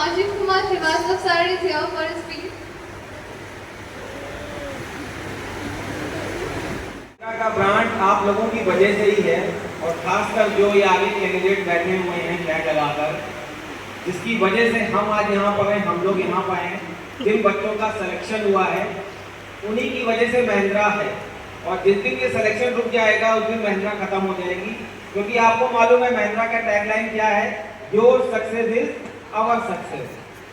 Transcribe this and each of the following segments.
Ajit Kumar Srivastava sir is here for his speech. का brand आप लोगों की वजह से ही है और खासकर जो ये आगे कैंडिडेट बैठे हुए हैं फ्लैग लगाकर, जिसकी वजह से हम आज यहाँ पर हैं, हम लोग यहाँ पर हैं, जिन बच्चों का सिलेक्शन हुआ है उन्हीं की वजह से महिंद्रा है। और जिस दिन ये सिलेक्शन रुक जाएगा उस दिन महिंद्रा खत्म हो जाएगी, क्योंकि आपको मालूम है महिंद्रा का टैगलाइन क्या है, your success is our success.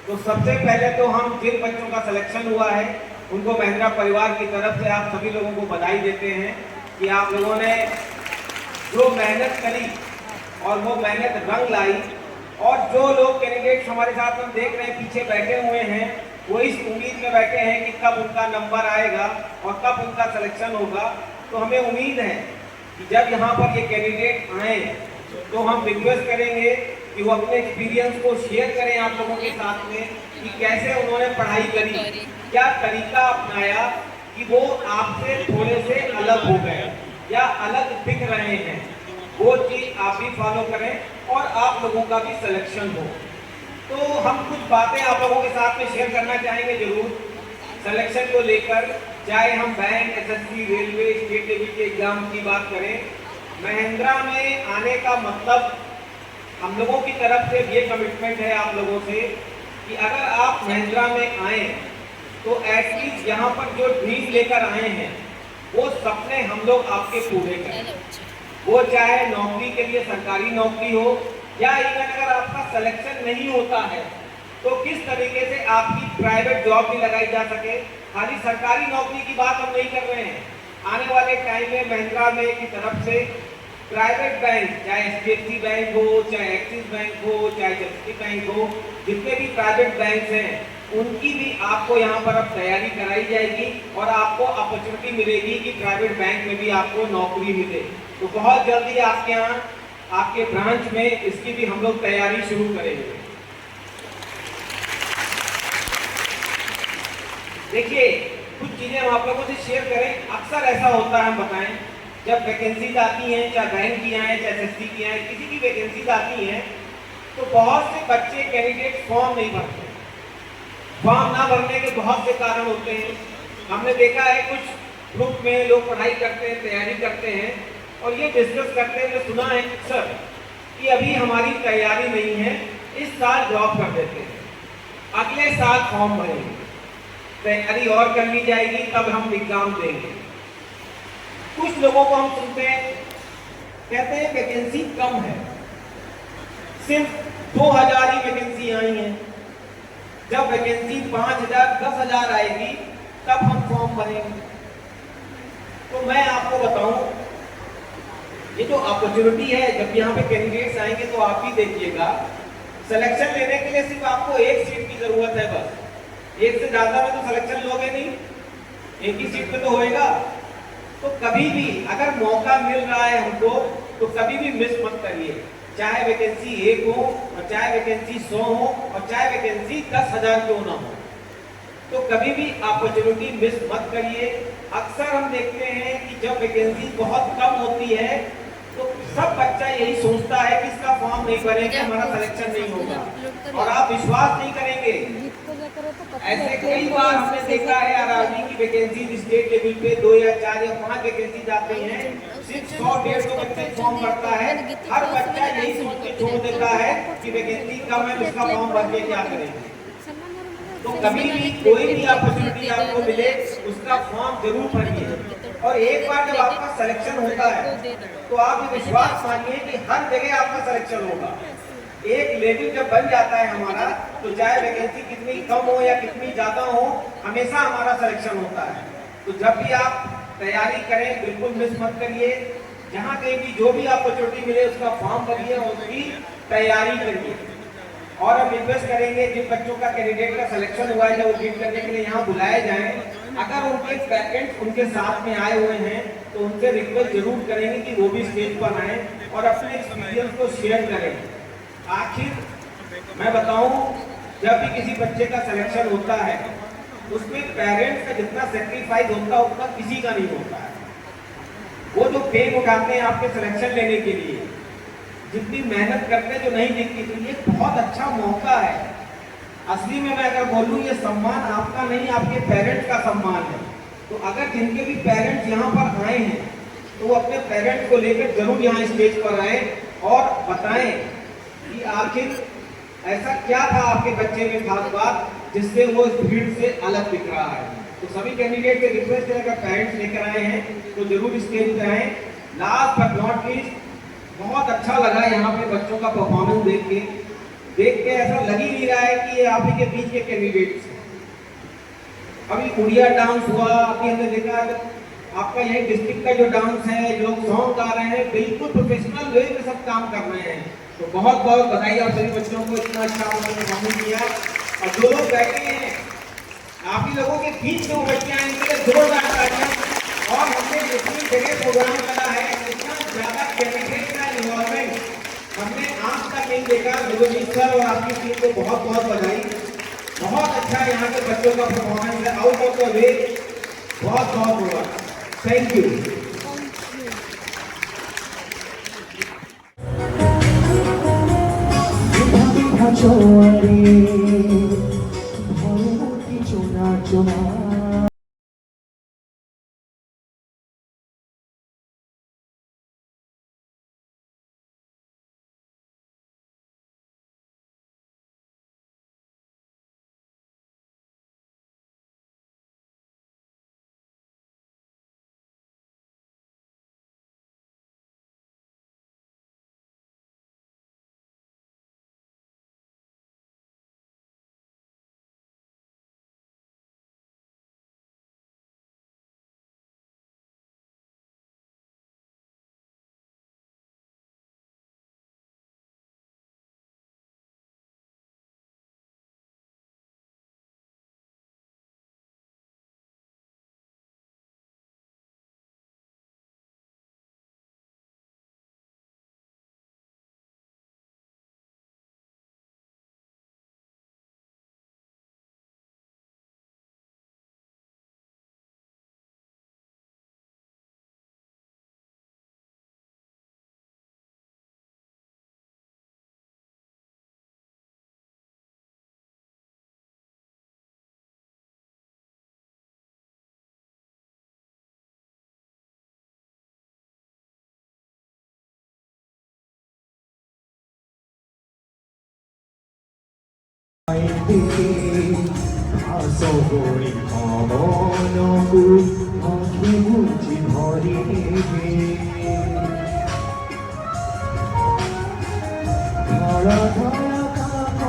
तो सबसे पहले तो हम जिन बच्चों का सिलेक्शन हुआ है उनको महिंद्रा परिवार की तरफ से आप सभी लोगों को बधाई देते हैं कि आप लोगों ने जो मेहनत करी और वो मेहनत रंग लाई। और जो लोग कैंडिडेट्स हमारे साथ हम देख रहे हैं पीछे बैठे हुए हैं, वो इस उम्मीद में बैठे हैं कि कब उनका नंबर आएगा और कब उनका सिलेक्शन होगा। तो हमें उम्मीद है कि जब यहाँ पर ये कैंडिडेट आए तो हम रिक्वेस्ट करेंगे कि वो अपने एक्सपीरियंस को शेयर करें आप लोगों के साथ में कि कैसे उन्होंने पढ़ाई करी, क्या तरीका अपनाया कि वो आपसे थोड़े से अलग हो गए या अलग दिख रहे हैं। वो चीज आप भी फॉलो करें और आप लोगों का भी सिलेक्शन हो। तो हम कुछ बातें आप लोगों के साथ में शेयर करना चाहेंगे जरूर सिलेक्शन को लेकर, चाहे हम bank, SSC, railway, state level के एग्जाम की बात करें। महिंद्रा में आने का मतलब हम लोगों की तरफ से ये कमिटमेंट है आप लोगों से कि अगर आप महिंद्रा में आए तो एटलीस्ट यहाँ पर जो ड्रीम लेकर आए हैं वो सपने हम लोग आपके पूरे करें। वो चाहे नौकरी के लिए सरकारी नौकरी हो या इवन अगर आपका सिलेक्शन नहीं होता है तो किस तरीके से आपकी प्राइवेट जॉब भी लगाई जा सके। खाली सरकारी नौकरी की बात हम नहीं कर रहे हैं। आने वाले टाइम में महिंद्रा में की तरफ से प्राइवेट बैंक, चाहे एचडीएफसी बैंक हो, चाहे एक्सिस बैंक हो, चाहे एचडीएफसी बैंक हो, जितने भी प्राइवेट बैंक हैं उनकी भी आपको यहाँ पर अब तैयारी कराई जाएगी और आपको अपॉर्चुनिटी मिलेगी कि प्राइवेट बैंक में भी आपको नौकरी मिले। तो बहुत जल्दी आपके यहाँ आपके ब्रांच में इसकी भी हम लोग तैयारी शुरू करेंगे। देखिए कुछ चीज़ें हम आप लोगों से शेयर करें। अक्सर ऐसा होता है, हम बताएं, जब वैकेंसीज आती हैं, चाहे बैंक की आए, चाहे एसएससी की आए, किसी की वैकेंसीज आती हैं, तो बहुत से बच्चे कैंडिडेट फॉर्म नहीं भरते। फॉर्म ना भरने के बहुत से कारण होते हैं। हमने देखा है कुछ ग्रुप में लोग पढ़ाई करते हैं, तैयारी करते हैं और ये डिस्कस करते हैं, सुना है सर कि अभी हमारी तैयारी नहीं है, इस साल ड्रॉप कर देते हैं, अगले साल फॉर्म भरेंगे, तैयारी और कर ली जाएगी, तब हम एग्जाम देंगे। कुछ लोगों को हम सुनते हैं, कहते हैं वैकेंसी कम है, सिर्फ 2000 ही वैकेंसी आई है, जब वैकेंसी 5000 10,000 आएगी तब हम फॉर्म भरेंगे। तो मैं आपको बताऊं, ये जो अपॉर्चुनिटी है, जब यहाँ पे कैंडिडेट्स आएंगे तो आप ही देखिएगा, सिलेक्शन लेने के लिए सिर्फ आपको एक सीट की जरूरत है, बस एक से ज्यादा में तो सिलेक्शन लोगे नहीं, एक ही सीट पे तो होएगा। तो कभी भी अगर मौका मिल रहा है हमको, तो कभी भी मिस मत करिए, चाहे वैकेंसी 1 हो और चाहे वैकेंसी 100 हो और चाहे वैकेंसी 10,000 क्यों ना हो, तो कभी भी अपॉर्चुनिटी मिस मत करिए। अक्सर हम देखते हैं कि जब वैकेंसी बहुत कम होती है तो सब बच्चा यही सोचता है कि इसका फॉर्म नहीं भरेंगे, हमारा सिलेक्शन नहीं होगा, और आप विश्वास नहीं करेंगे, ऐसे कई बार हमने देखा है आरआरबी की वैकेंसी स्टेट लेवल पे 2 या 4 या 5 वैकेंसी जाती हैं, सिर्फ 100-150 बच्चे फॉर्म भरता है, हर बच्चा यही सोच के छोड़ देता है कि वैकेंसी कम है, इसका फॉर्म भर के क्या करेंगे। तो कभी भी कोई भी अपॉर्चुनिटी आपको मिले, उसका फॉर्म जरूर भरिए, और एक बार जब आपका सिलेक्शन होता है तो आप ये विश्वास मानिए कि हर जगह आपका सिलेक्शन होगा। एक लेवल जब बन जाता है हमारा, तो चाहे वैकेंसी कितनी कम हो या कितनी ज्यादा हो, हमेशा हमारा सिलेक्शन होता है। तो जब भी आप तैयारी करें, बिल्कुल मिस मत करिए, जहाँ कहीं भी जो भी अपॉर्चुनिटी मिले उसका फॉर्म भरिए और उसकी तैयारी करिए। और हम रिक्वेस्ट करेंगे जिन बच्चों का कैंडिडेट का सिलेक्शन हुआ है, जब वो मीट करने के लिए यहाँ बुलाए जाएं, अगर उनके पेरेंट्स उनके साथ में आए हुए हैं तो उनसे रिक्वेस्ट जरूर करेंगे कि वो भी स्टेज पर आए और अपने एक्सपीरियंस को शेयर करें। आखिर मैं बताऊं, जब भी किसी बच्चे का सिलेक्शन होता है, उसमें पेरेंट्स का जितना सेक्रीफाइस होता है उतना किसी का नहीं होता है। वो जो फेम उठाते हैं आपके सिलेक्शन लेने के लिए, जितनी मेहनत करते हैं जो नहीं दिखती, तो ये बहुत अच्छा मौका है। असली में मैं अगर बोलूं, ये सम्मान आपका नहीं, आपके पेरेंट्स का सम्मान है। तो अगर जिनके भी पेरेंट्स यहाँ पर आए हैं तो वो अपने पेरेंट्स को लेकर जरूर यहाँ स्टेज पर आए और बताएं कि आखिर ऐसा क्या था आपके बच्चे में खास बात जिससे वो इस भीड़ से अलग दिख रहा है। तो सभी कैंडिडेट से रिक्वेस्ट है, अगर पेरेंट्स लेकर आए हैं तो जरूर स्टेज पर आए। लास्ट बट नॉट लीस्ट, बहुत अच्छा लगा यहाँ पे बच्चों का परफॉर्मेंस देख के ऐसा लग ही नहीं रहा है कि ये आप ही के बीच के कैंडिडेट्स हैं। अभी उड़िया डांस हुआ, अभी हमने देखा आपका यही डिस्ट्रिक्ट का जो डांस है, लोग सॉन्ग गा रहे हैं, बिल्कुल प्रोफेशनल वे में सब काम कर रहे हैं। तो बहुत बहुत बधाई आप सभी बच्चों को, इतना अच्छा उन्होंने परफॉर्मेंस किया। और जो लोग बैठे हैं आप ही लोगों के बीच में वो बच्चे आए, इनके लिए जोरदार तालियां। और हमने जितनी जगह प्रोग्राम करा है, इतना ज्यादा कैंडिडेट का इन्वॉल्वमेंट हमने आज तक नहीं देखा। देवजीत सर और आपकी टीम को बहुत बहुत बधाई। बहुत अच्छा यहाँ के बच्चों का परफॉर्मेंस है, आउट ऑफ द वे, बहुत बहुत हुआ। Thank you. ଆସ ଗୋଳି ମନକୁ ଆଖି ବୁଝି ଧରିବେ ଧଳ ଧଳ କାମ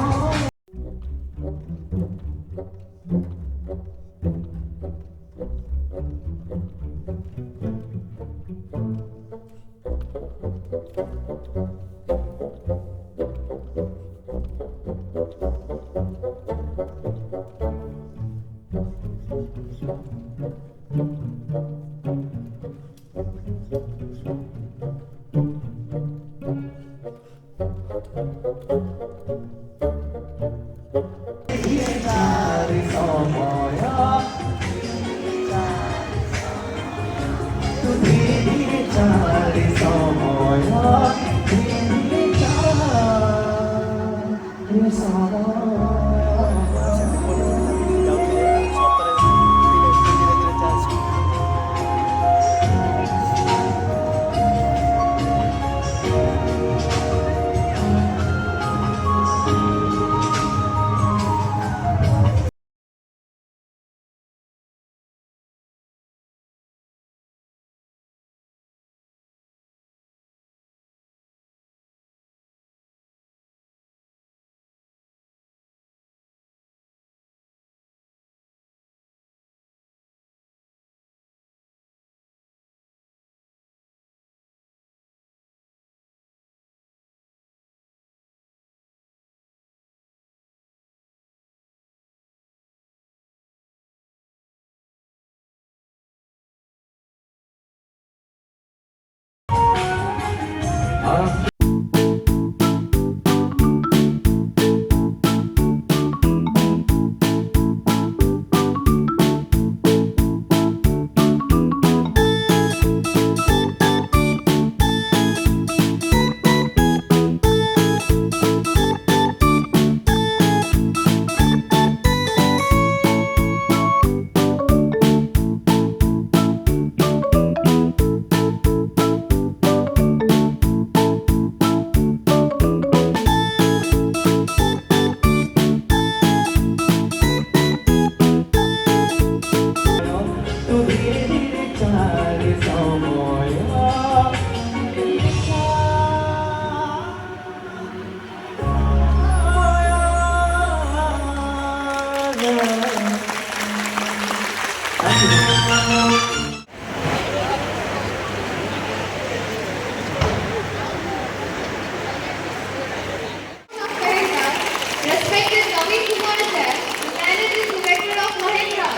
Respected Naveen Kumar Jain, Managing Director of Mahindra.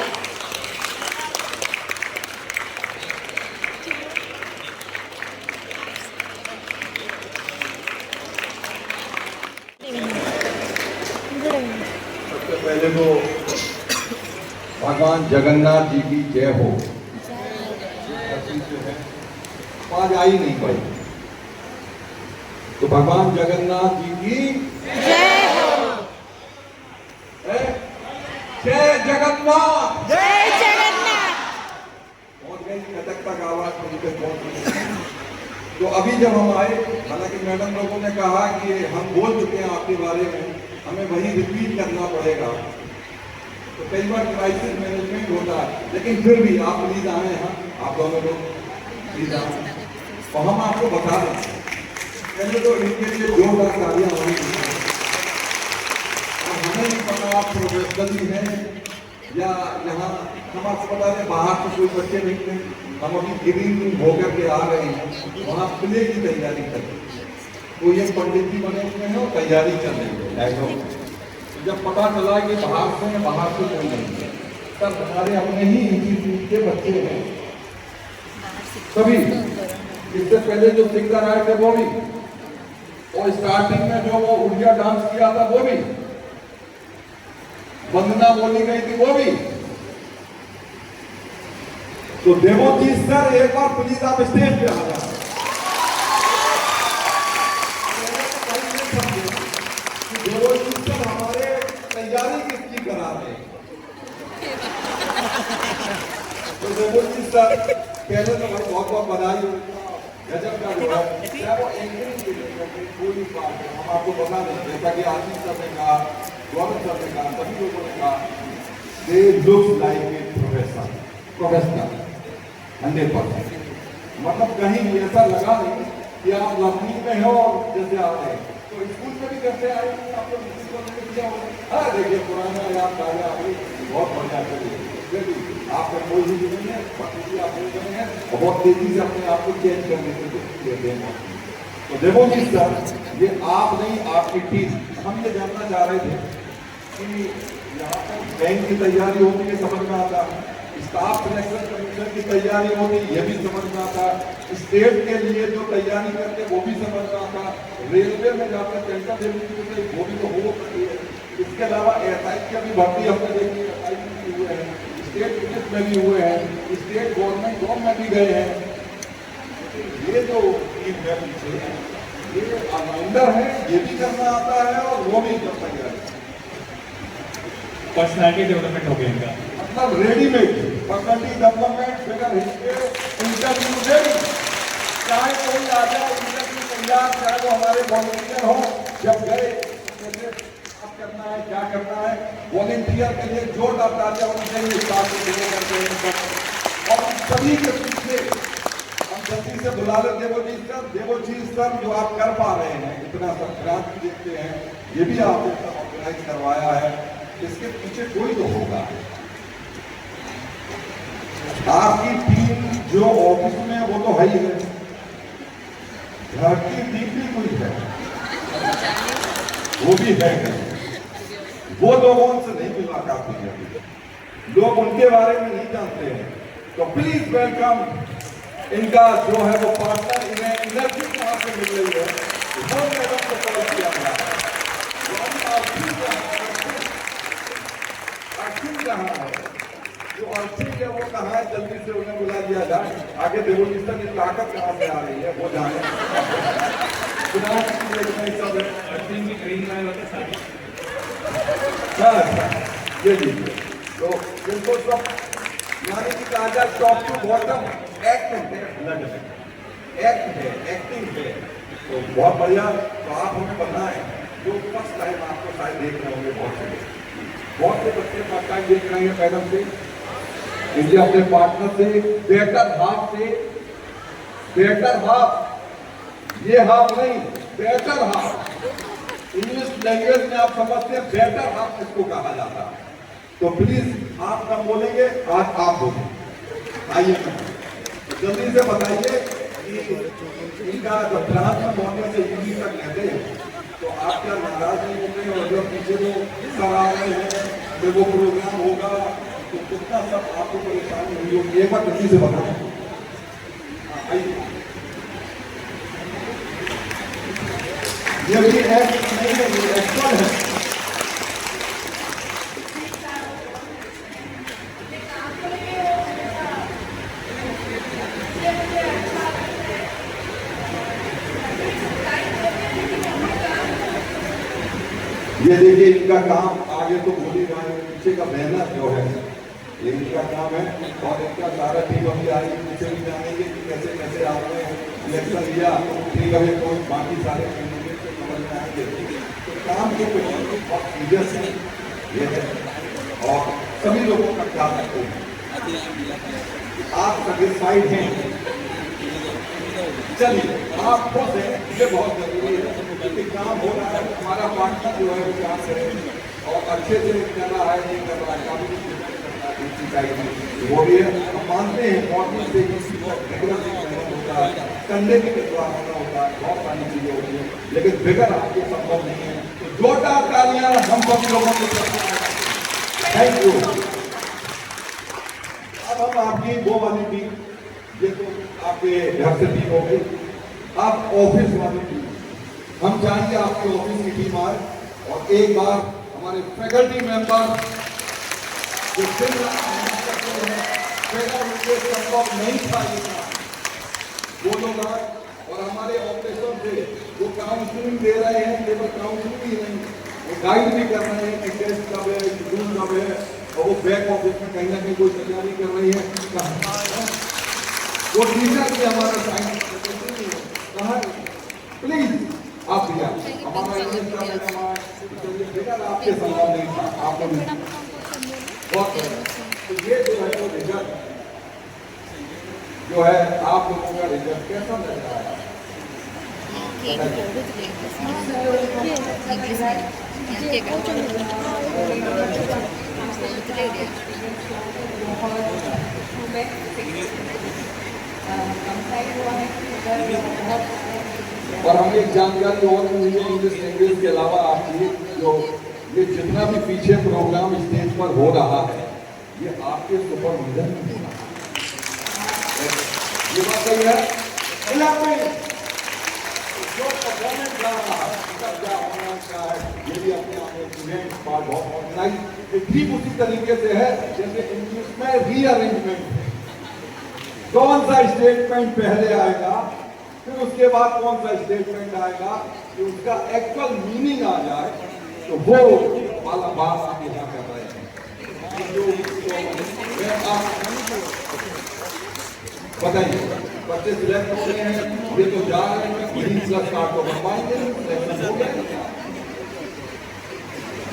सबसे पहले तो भगवान जगन्नाथ जी की जय हो। आज आई नहीं पाई तो भगवान जगन्नाथ जी की जय हो। जय जगन्नाथ, जय जगन्नाथ। पहुंच गई कटक तक आवाज मुझे पहुंच गई। तो अभी जब हम आए, हालांकि मैडम लोगों ने कहा कि हम बोल चुके हैं आपके बारे में, हमें वही रिपीट करना पड़ेगा। तो कई बार क्राइसिस मैनेजमेंट होता है, लेकिन फिर भी आप प्लीज आए यहाँ, आप दोनों लोग प्लीज आए और हम आपको बता दें। पहले तो इनके लिए जोरदार तालियां होनी चाहिए। और हमें नहीं पता आप प्रोफेशनली हैं या यहाँ, हम आपको बता दें बाहर तो कोई बच्चे नहीं थे, हम अभी ग्रीन रूम होकर के आ रहे हैं, वहाँ प्ले की तैयारी कर रहे हैं। तो ये पंडित जी बने हुए हैं और तैयारी कर रहे हैं। तो जब पता चला कि बाहर से कोई नहीं है, तब हमारे अपने ही इंस्टीट्यूट के बच्चे हैं सभी। इससे पहले जो सिंगर आए थे वो भी, और स्टार्टिंग में जो वो उड़िया डांस किया था वो भी, वंदना बोली गई थी वो भी। तो देवोजी सर एक बार प्लीज आप स्टेज पे आ जाए। देवोजी सर हमारे तैयारी किसकी करा रहे हैं? तो देवोजी सर पहले तो भाई बहुत बहुत बधाई, गजब का जवाब। क्या वो एंकरिंग के लिए कोई बात है, हम आपको बता दें, जैसा कि आशीष सर ने कहा गौरव सर ने कहा, सभी लोगों ने कहा, दे लुक्स लाइक ए प्रोफेशनल 100%। मतलब कहीं भी ऐसा लगा नहीं कि आप लखनऊ में हो और जैसे आ रहे हैं। तो स्कूल में भी कैसे आए आप लोग, किया होगा। हाँ देखिए, पुराना याद ताजा अभी बहुत बढ़िया चलिए, आपका कोई भी नहीं है, बाकी आप बोल रहे हैं और बहुत तेजी से अपने आप को चेंज करने के लिए हैं। तो देखो जी सर, ये आप नहीं, आपकी टीम। हम ये जानना चाह रहे थे कि यहाँ पर बैंक की तैयारी होती है, समझ में आता, स्टाफ सिलेक्शन कमीशन की तैयारी होती है, ये भी समझ में आता, स्टेट के लिए जो तैयारी करते वो भी समझ में आता, रेलवे में जाकर सेंट्रल रेलवे वो भी तो हो सकती है। इसके अलावा SI की अभी भर्ती हमने देखी, SI भी हुए हैं, स्टेट पुलिस में भी हुए हैं, स्टेट गवर्नमेंट जॉब में भी गए हैं। ये जो टीम है पीछे, ये ऑलराउंडर है, ये भी करना आता है और वो भी कर सकता है। पर्सनालिटी डेवलपमेंट हो गया इनका, मतलब readymade personality development, figure interview ready, चाहे कोई आ जाए इंटरव्यू तैयार, चाहे वो हमारे वॉलंटियर हो, जब गए कैसे अब करना है, क्या करना है, वॉलंटियर के लिए जोर डालते होना चाहिए, स्टाफ को देने करते हैं। और सभी के पीछे हम जल्दी से बुला ले, देवोजी सर जो आप कर पा रहे हैं, इतना सब ग्रांट देखते हैं, ये भी आपने ऑर्गेनाइज करवाया है, इसके पीछे कोई तो होगा। आपकी टीम जो ऑफिस में वो तो है ही है, घर की टीम भी कोई है, वो भी है। वो लोगों से नहीं मुलाकात हुई है, लोग उनके बारे में नहीं जानते हैं। तो प्लीज वेलकम इनका जो है वो पार्टनर, इन्हें एनर्जी कहाँ से मिल रही है, वो मैडम को कॉल किया गया है। कहाँ है जो अर्थिंग है, वो कहाँ है, जल्दी से उन्हें बुला दिया जाए। आगे देखो जिस तक की ताकत कहाँ से आ रही है वो जाने। ये लीजिए, तो बिल्कुल सब यानी कि ताजा टॉप टू बॉटम एक्ट है, एक्टिंग है, तो बहुत बढ़िया। तो आप हमें बताएं, जो फर्स्ट टाइम आपको शायद देख रहे होंगे, बहुत से बच्चे फर्स्ट टाइम देख रहे हैं मैडम से, इनके अपने पार्टनर से, बेटर हाफ से, बेटर हाफ, ये हाफ नहीं, बेटर हाफ। इंग्लिश लैंग्वेज में आप समझते हैं बेटर हाफ किसको कहा जाता है। तो प्लीज आप कम बोलेंगे, आज आप बोलेंगे। आइए जल्दी से बताइए कि इनका जब क्लास में मॉर्निंग से इवनिंग तक रहते हैं, तो आप क्या नाराज नहीं होते, और जब पीछे वो सब आ रहे हैं, जब वो प्रोग्राम होगा तो कितना सब आपको परेशानी हुई होगी, एक बार जल्दी से बताओ। आइए, ये भी एक्ट नहीं है, ये एक्चुअल है। ये देखिए इनका काम, आगे तो भूल ही रहे, पीछे का मेहनत जो है ये इनका काम है। और इनका सारा टीम अभी आई, पीछे भी जानेंगे कि कैसे कैसे आपने इलेक्शन लिया, तो ठीक है तो बाकी सारे समझ में आएंगे। तो काम के बहुत सीरियस है ये है, और सभी लोगों का ख्याल रखते हैं। आप सेटिस्फाइड हैं? चलिए, आप खुश हैं, ये बहुत जरूरी है, क्योंकि काम हो रहा है, हमारा पार्टनर जो है वो काम करे और अच्छे से कर रहा है, नहीं कर रहा है, काफी वो भी है। हम मानते हैं मॉर्निंग से होता है, संडे भी कटवा होना होता है, बहुत सारी चीजें होती है, लेकिन बगैर आपके संभव नहीं है। तो जोरदार तालियां हम सभी लोगों को। Thank you. अब हम आपकी वो वाली टीम, ये तो आपके घर से टीम हो गई, आप ऑफिस वाली टीम, हम चाहेंगे आपके ऑफिस की टीम आए और एक बार हमारे फैकल्टी मेंबर जो संभव नहीं था ये काम, वो लोग आए और हमारे ऑपरेशन से वो काउंसलिंग दे रहे हैं, केवल काउंसलिंग ही नहीं, वो गाइड भी कर रहे हैं कि टेस्ट कब है, जून कब है, और वो बैक ऑफिस में कहीं ना कहीं कोई तैयारी कर रही है। वो टीचर भी हमारा साइंस कहाँ, प्लीज आप भी हमारा इंग्लिश का मैडम आए, बेटा आपके संभव नहीं था, आपको नहीं बहुत तो ये जो है वो रिजल्ट जो है आप लोगों का रिजल्ट कैसा लग रहा है? और हमें एक जानकारी और मिली इंग्लिश लैंग्वेज के अलावा आपकी जो ये जितना भी पीछे प्रोग्राम स्टेज पर हो रहा है ये आपके सुपरविजन में हो रहा है। ये बात सही है? जो परफॉर्मेंस जा रहा है उसका क्या होना क्या है ये भी अपने आप में इवेंट पार्ट बहुत ऑर्गेनाइज ठीक उसी तरीके से है जैसे इंग्लिश में रीअरेंजमेंट है। कौन सा स्टेटमेंट पहले आएगा फिर उसके बाद कौन सा स्टेटमेंट आएगा कि उसका एक्चुअल मीनिंग आ जाए तो वो वाला बात आप यहाँ कर रहे हैं। बताइए बच्चे सिलेक्ट हो रहे हैं ये तो जा रहे हैं वही प्लस कार्ड को बनवाएंगे सिलेक्शन हो गया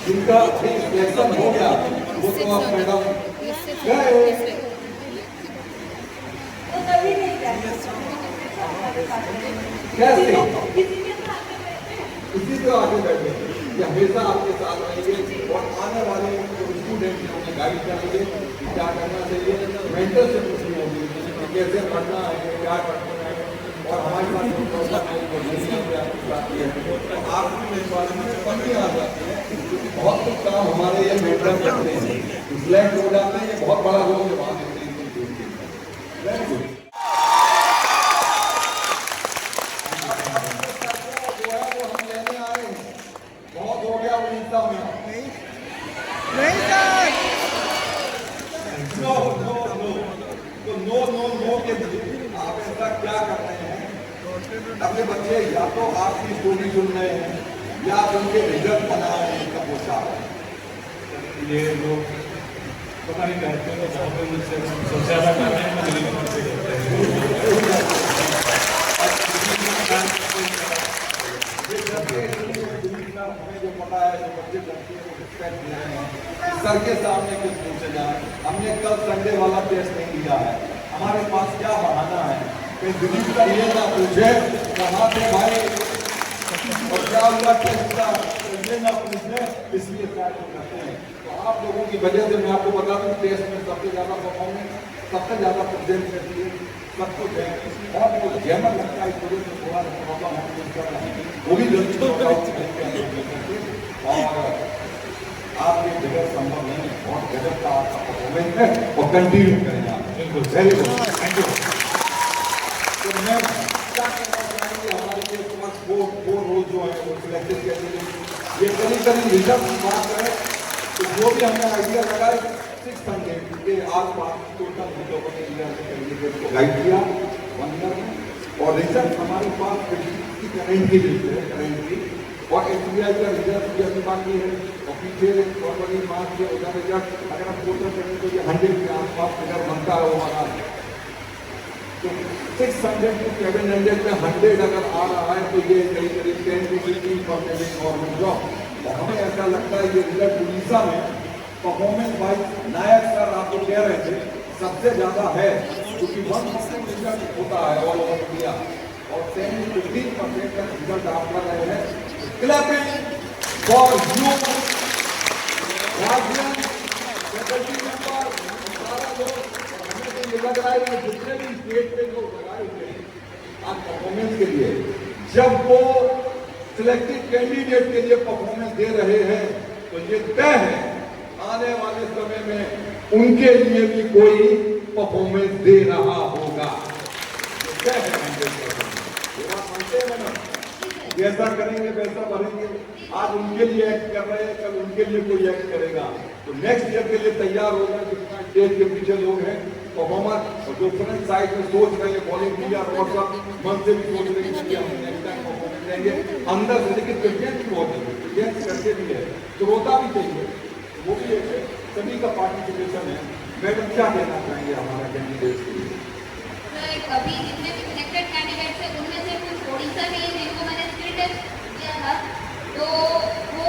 जिनका सिलेक्शन हो गया वो तो आप मैडम गए कैसे इसी तो आगे बैठे कि हमेशा आपके साथ रहेंगे और आने वाले जो स्टूडेंट हैं उन्हें गाइड करेंगे क्या करना चाहिए मेंटर से पूछनी होगी कैसे पढ़ना है क्या करना है और हमारे पास जो प्रॉब्लम है वो नहीं है आपकी मेजबानी में कमी आ जाती है क्योंकि बहुत कुछ काम हमारे ये मेंटर करते हैं सिलेक्ट हो जाते हैं ये बहुत बड़ा रोल निभा देते हैं। वेरी गुड आप ऐसा क्या कर रहे हैं अपने बच्चे या तो आपकी स्टोरी सुन रहे हैं या उनके रिजल्ट बना रहे हैं इनका पूछा ये लोग पता नहीं कहते हैं जहाँ पे मुझसे सबसे ज़्यादा कर रहे हैं मैं दिल्ली में से करते हैं हमें जो पता है जो बच्चे करते हैं वो रिस्पेक्ट दे रहे हैं सर के सामने कुछ पूछे जाए। हमने कल संडे वाला टेस्ट नहीं दिया है हमारे पास क्या बहाना है कि दिल्ली का ये ना पूछे कहाँ से भाई और क्या हुआ टेस्ट का ये ना पूछे इसलिए शायद करते हैं। तो आप लोगों की वजह से मैं आपको बता दूं टेस्ट में सबसे ज़्यादा परफॉर्मेंस सबसे ज़्यादा प्रेजेंट करती है सब कुछ है और वो जैमर लगता है इस वजह से थोड़ा प्रॉब्लम है वो भी जल्दी और आपके जगह संभव नहीं है बहुत गजब का आपका परफॉर्मेंस है और कंटिन्यू करेंगे आप बिल्कुल वेरी गुड थैंक यू। तो मैं क्या कहना चाहूँगी हमारे लिए पास वो रोल जो है वो सिलेक्टेड कैसे ये करीब रिजल्ट की बात करें तो जो भी हमने आइडिया लगाए 600 के आसपास टोटल लोगों ने कैंडिडेट को गाइड किया 1 ईयर में और रिजल्ट हमारे पास करेंट की लिस्ट है करेंटली और SBI का रिजल्ट भी अभी बाकी है और पीछे फरवरी मार्च के उधर रिजल्ट अगर हम टोटल करें तो ये 100 के आसपास फिगर बनता है हमारा तो 600 to 700 में 100 अगर आ रहा है तो ये करीब 10 to 15% गवर्नमेंट जॉब और हमें ऐसा लगता है ये रिजल्ट उड़ीसा में परफॉर्मेंस वाइज नायक सर आपको कह रहे थे सबसे ज़्यादा है क्योंकि 1% रिजल्ट होता है ऑल ओवर इंडिया और 10 to 15% का रिजल्ट आप कर रहे हैं। Clapping for you, guardian, faculty member, सारा लोग हमें तो ये लग रहा है कि जितने भी स्टेट पे जो लगाए हुए आज परफॉर्मेंस के लिए जब वो सिलेक्टेड कैंडिडेट के लिए परफॉर्मेंस दे रहे हैं तो ये तय है आने वाले समय में उनके लिए भी कोई परफॉर्मेंस दे रहा होगा तय है। जैसा करेंगे वैसा भरेंगे आज उनके लिए एक्ट कर रहे हैं कल उनके लिए कोई एक्ट करेगा तो नेक्स्ट ईयर के लिए तैयार होगा जितना स्टेज के पीछे लोग हैं परफॉर्मर और जो फ्रंट साइड में सोच रहे हैं बॉलिंग इंडिया और सब मन से भी सोच रहे हैं कि हम नेक्स्ट टाइम परफॉर्मेंस देंगे अंदर से लेकिन प्रेजेंस भी बहुत है प्रेजेंस करके भी है श्रोता भी चाहिए वो भी एक है सभी का पार्टिसिपेशन है। मैडम क्या कहना चाहेंगे हमारा कैंडिडेट के लिए? अभी जितने भी सिलेक्टेड कैंडिडेट्स हैं उनमें से कुछ ओडिशा के जिनको मैंने स्किल टेस्ट किया था तो वो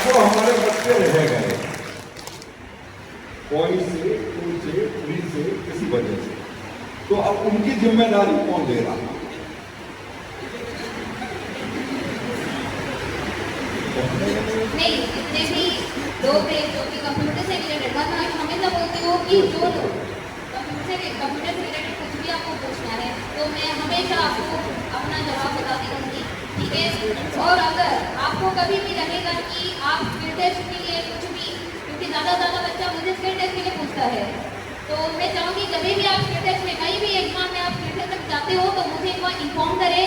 जो हमारे बच्चे रह गए पॉइंट से, टू से, 3 से, किसी वजह से, तो अब उनकी जिम्मेदारी कौन ले रहा है? नहीं, जितने भी लोग थे जो कि कंप्यूटर से रिलेटेड, मैं हमेशा बोलती हूँ कि जो लोग कंप्यूटर से रिलेटेड कुछ भी आपको पूछना है तो मैं हमेशा आपको अपना जवाब बताती रहूँगी, ठीक है। और अगर आपको कभी भी लगेगा कि आप स्किल टेस्ट के लिए कुछ भी, क्योंकि ज़्यादा बच्चा मुझे स्किल टेस्ट के लिए पूछता है, तो मैं चाहूँगी जब भी आप स्किल टेस्ट में कहीं भी एग्जाम में आप स्किल टेस्ट तक जाते हो तो मुझे एक बार इन्फॉर्म करें,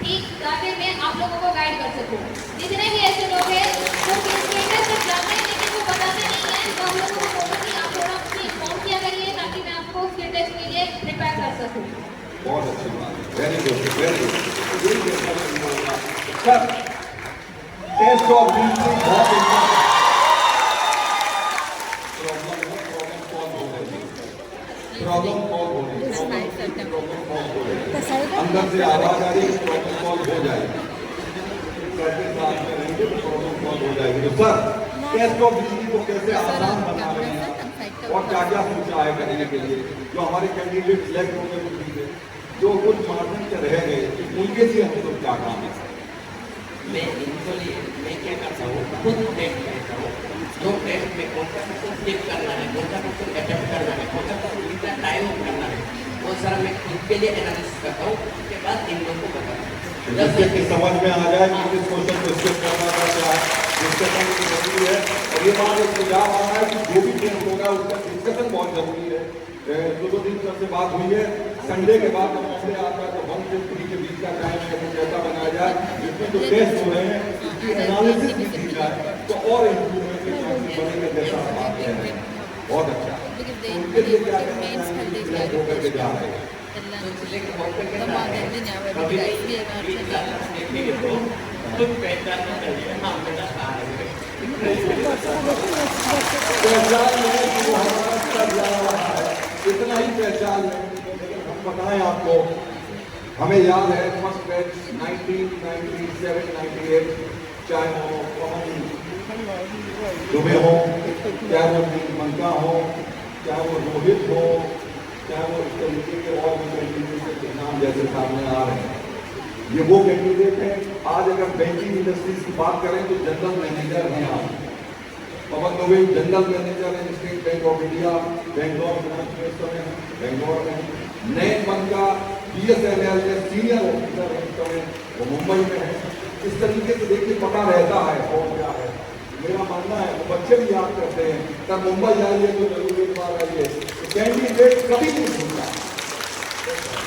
ठीक, ताकि मैं आप लोगों को गाइड कर सकूँ। जितने भी ऐसे लोग हैं जो स्किल टेस्ट तक जाते हैं लेकिन वो बताते नहीं हैं, तो हम लोगों को बोलूँगी आप थोड़ा मुझे इन्फॉर्म किया करिए ताकि मैं आपको स्किल टेस्ट के लिए प्रिपेयर कर सकूँ। बहुत अच्छी बात है, very good, very good. Sir, test of reasoning बहुत इंपॉर्टेंट। प्रॉब्लम सॉल्व हो रही है, अंदर से आवाज आ रही है, प्रॉब्लम सॉल्व हो जाएगी। सर के साथ में रहेंगे तो प्रॉब्लम सॉल्व हो जाएगी। तो सर, टेस्ट ऑफ रीजनिंग को कैसे आसान बना रहे हैं और क्या क्या सोचा है करने के लिए, जो हमारे कैंडिडेट सिलेक्ट हो गए कुछ भी, जो कुछ मार्जिन से रह गए, उनके लिए हम लोग क्या काम है? मैं क्या करता हूँ, खुद टेस्ट करता हूँ, जो टेस्ट में कौन सा क्वेश्चन स्किप करना है, कौन सा क्वेश्चन अटेम्प्ट करना है, कौन सा क्वेश्चन कितना टाइम करना है, वो सारा मैं खुद के लिए एनालिसिस करता हूँ। उसके बाद इन लोगों को बताता हूँ जिससे कि समझ में आ जाए कि किस क्वेश्चन को स्किप करना था, क्या डिस्कशन की जरूरी है। और ये बात एक सुझाव आ रहा है कि जो भी टेस्ट होगा उसका डिस्कशन बहुत जरूरी है। 2 दिन से बात हुई है, संडे के बाद जब मंडे आता है तो 1 से 3 के बीच का टाइम है, कैसा बनाया जाए जिसमें जो टेस्ट हो रहे हैं उसकी एनालिसिस भी की जाए तो और इम्प्रूवमेंट के चांसेस बढ़ेंगे, जैसा आप बात कह रहे हैं। बहुत अच्छा। तो उनके लिए क्या सिलेक्ट होकर के जा रहे हैं? सिलेक्ट होकर के जा रहे हैं, कभी देखने के तो खुद पहचानना चाहिए, हाँ बेटा आ रहे पहचान लें कि वो हमारा कर जा रहा है, इतना ही पहचान लें। हम बताएं आपको, हमें याद है फर्स्ट बैच 1997, 98, चाहे वो पवन दुबे हो, चाहे वो मनका हो, चाहे वो रोहित हो, चाहे वो इस तरीके के और भी कैंडिडेट के नाम जैसे सामने आ रहे हैं, ये वो कैंडिडेट हैं। आज अगर बैंकिंग इंडस्ट्रीज की बात करें तो जनरल मैनेजर हैं आप। पवन दुबे जनरल मैनेजर है state bank of India, Bangalore finance minister है, बेंगलोर में। नए मनका BSNL के सीनियर ऑफिसर हैं, वो मुंबई में है। इस तरीके से देखिए पता रहता है और क्या है। मेरा मानना है वो बच्चे भी याद करते हैं, तब मुंबई आइए तो जरूर एक बार आइए। कैंडिडेट कभी नहीं भूलता,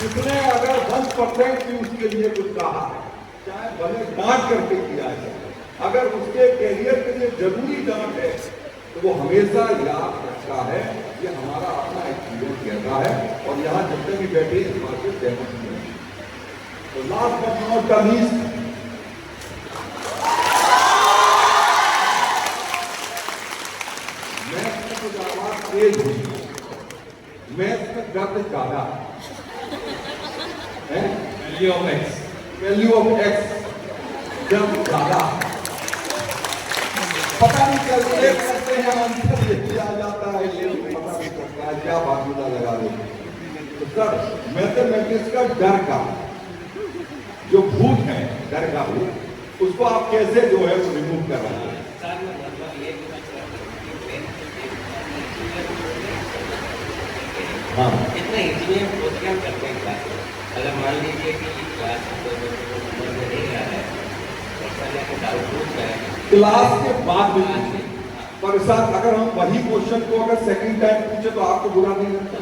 जिसने अगर 1% भी उसके लिए कुछ कहा है, चाहे भले डांट करके किया है, अगर उसके कैरियर के लिए जरूरी डांट है तो वो हमेशा याद रखता है। ये हमारा अपना एक्सपीरियंस कहता है और यहाँ जितने भी बैठे इस बात से सहमत हैं। तो last but not the least, math में कुछ आवाज तेज हुई, मैथ में दर्द ज्यादा है, वैल्यू ऑफ एक्स दर्द ज्यादा, पता नहीं कैलकुलेट करते हैं आंसर ये आ जाता है, लेकिन पता नहीं चलता है क्या फार्मूला लगा देते। तो सर मैथमेटिक्स का डर का जो भूत है, डर का भूत, उसको आप कैसे जो है वो रिमूव कर रहे हैं? हाँ, इतना इंजीनियर सोच के हम करते हैं क्लास। अगर मान लीजिए कि क्लास नहीं आ रहा है, डाउट पूछ रहा है, क्लास के बाद भी पर साथ अगर हम वही क्वेश्चन को अगर सेकंड टाइम पूछे तो आपको बुरा नहीं लगता?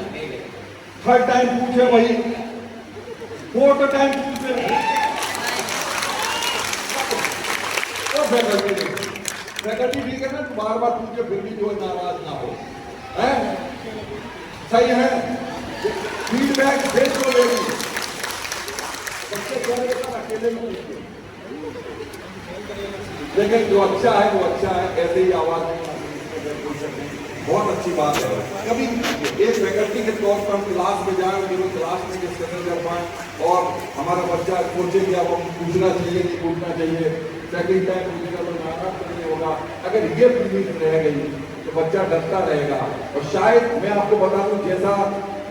थर्ड टाइम पूछे वही, फोर्थ टाइम पूछे तो फैकल्टी ठीक है ना, तो बार बार पूछे फिर भी जो नाराज ना हो, है सही है। फीडबैक दे तो लेगी, बच्चे कर अकेले में पूछते, लेकिन जो अच्छा है वो अच्छा है, ऐसे ही आवाज नहीं। बहुत अच्छी बात है। कभी एक फैकल्टी के तौर पर हम क्लास में जाए, जो क्लास में डिस्कशन कर पाए और हमारा बच्चा सोचे कि अब हम पूछना चाहिए नहीं पूछना चाहिए, सेकंड टाइम पूछेगा तो नाराज तो नहीं होगा। होगा। अगर ये फीलिंग रह गई तो बच्चा डरता रहेगा। और शायद मैं आपको बता दूं, जैसा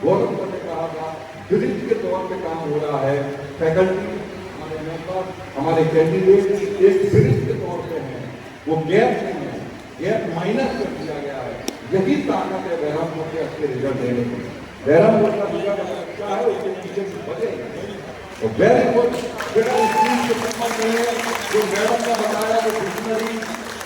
गौरव सर ने कहा था, ब्रिज के तौर पे काम हो रहा है। फैकल्टी, हमारे मेंबर, हमारे कैंडिडेट एक ब्रिज के तौर पे हैं। वो गैप नहीं है, गैप माइनस कर दिया गया है। यही ताकत है बहरामपुर के अच्छे रिजल्ट देने की। बहरामपुर का रिजल्ट अच्छा है, उसके पीछे बढ़ेगा। और वेरी गुड बेटा, इस चीज के संबंध में जो मैडम ने बताया, वो डिक्शनरी,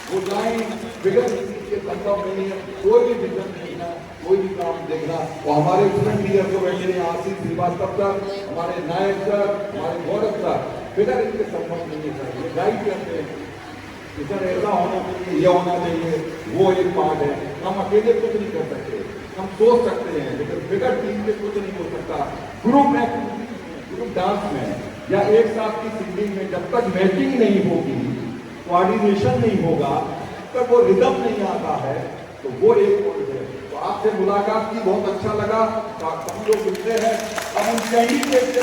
वो लाइन बिगड़ के संभव नहीं है। कोई भी विजन देखना, कोई भी काम देखना, और हमारे स्टूडेंट लीडर जो बैठे हैं, आशीष श्रीवास्तव सर, हमारे नायक सर, हमारे गौरव सर, बिगड़ इनके संभव नहीं है सर। ये गाइड करते हैं कि सर ऐसा होना चाहिए, ये होना चाहिए, वो एक पार्ट है। हम अकेले कुछ नहीं कर सकते, हम सोच सकते हैं, लेकिन बिगड़ टीम से कुछ नहीं हो सकता। ग्रुप एक्टिविटी, ग्रुप डांस में या एक साथ की सिंगिंग में जब तक मैचिंग नहीं होगी, कोऑर्डिनेशन नहीं होगा, तब वो रिदम नहीं आता है, तो वो एक पॉइंट है। तो आपसे मुलाकात की बहुत अच्छा लगा। तो हम लोग मिलते हैं अब उन कैंडिडेट से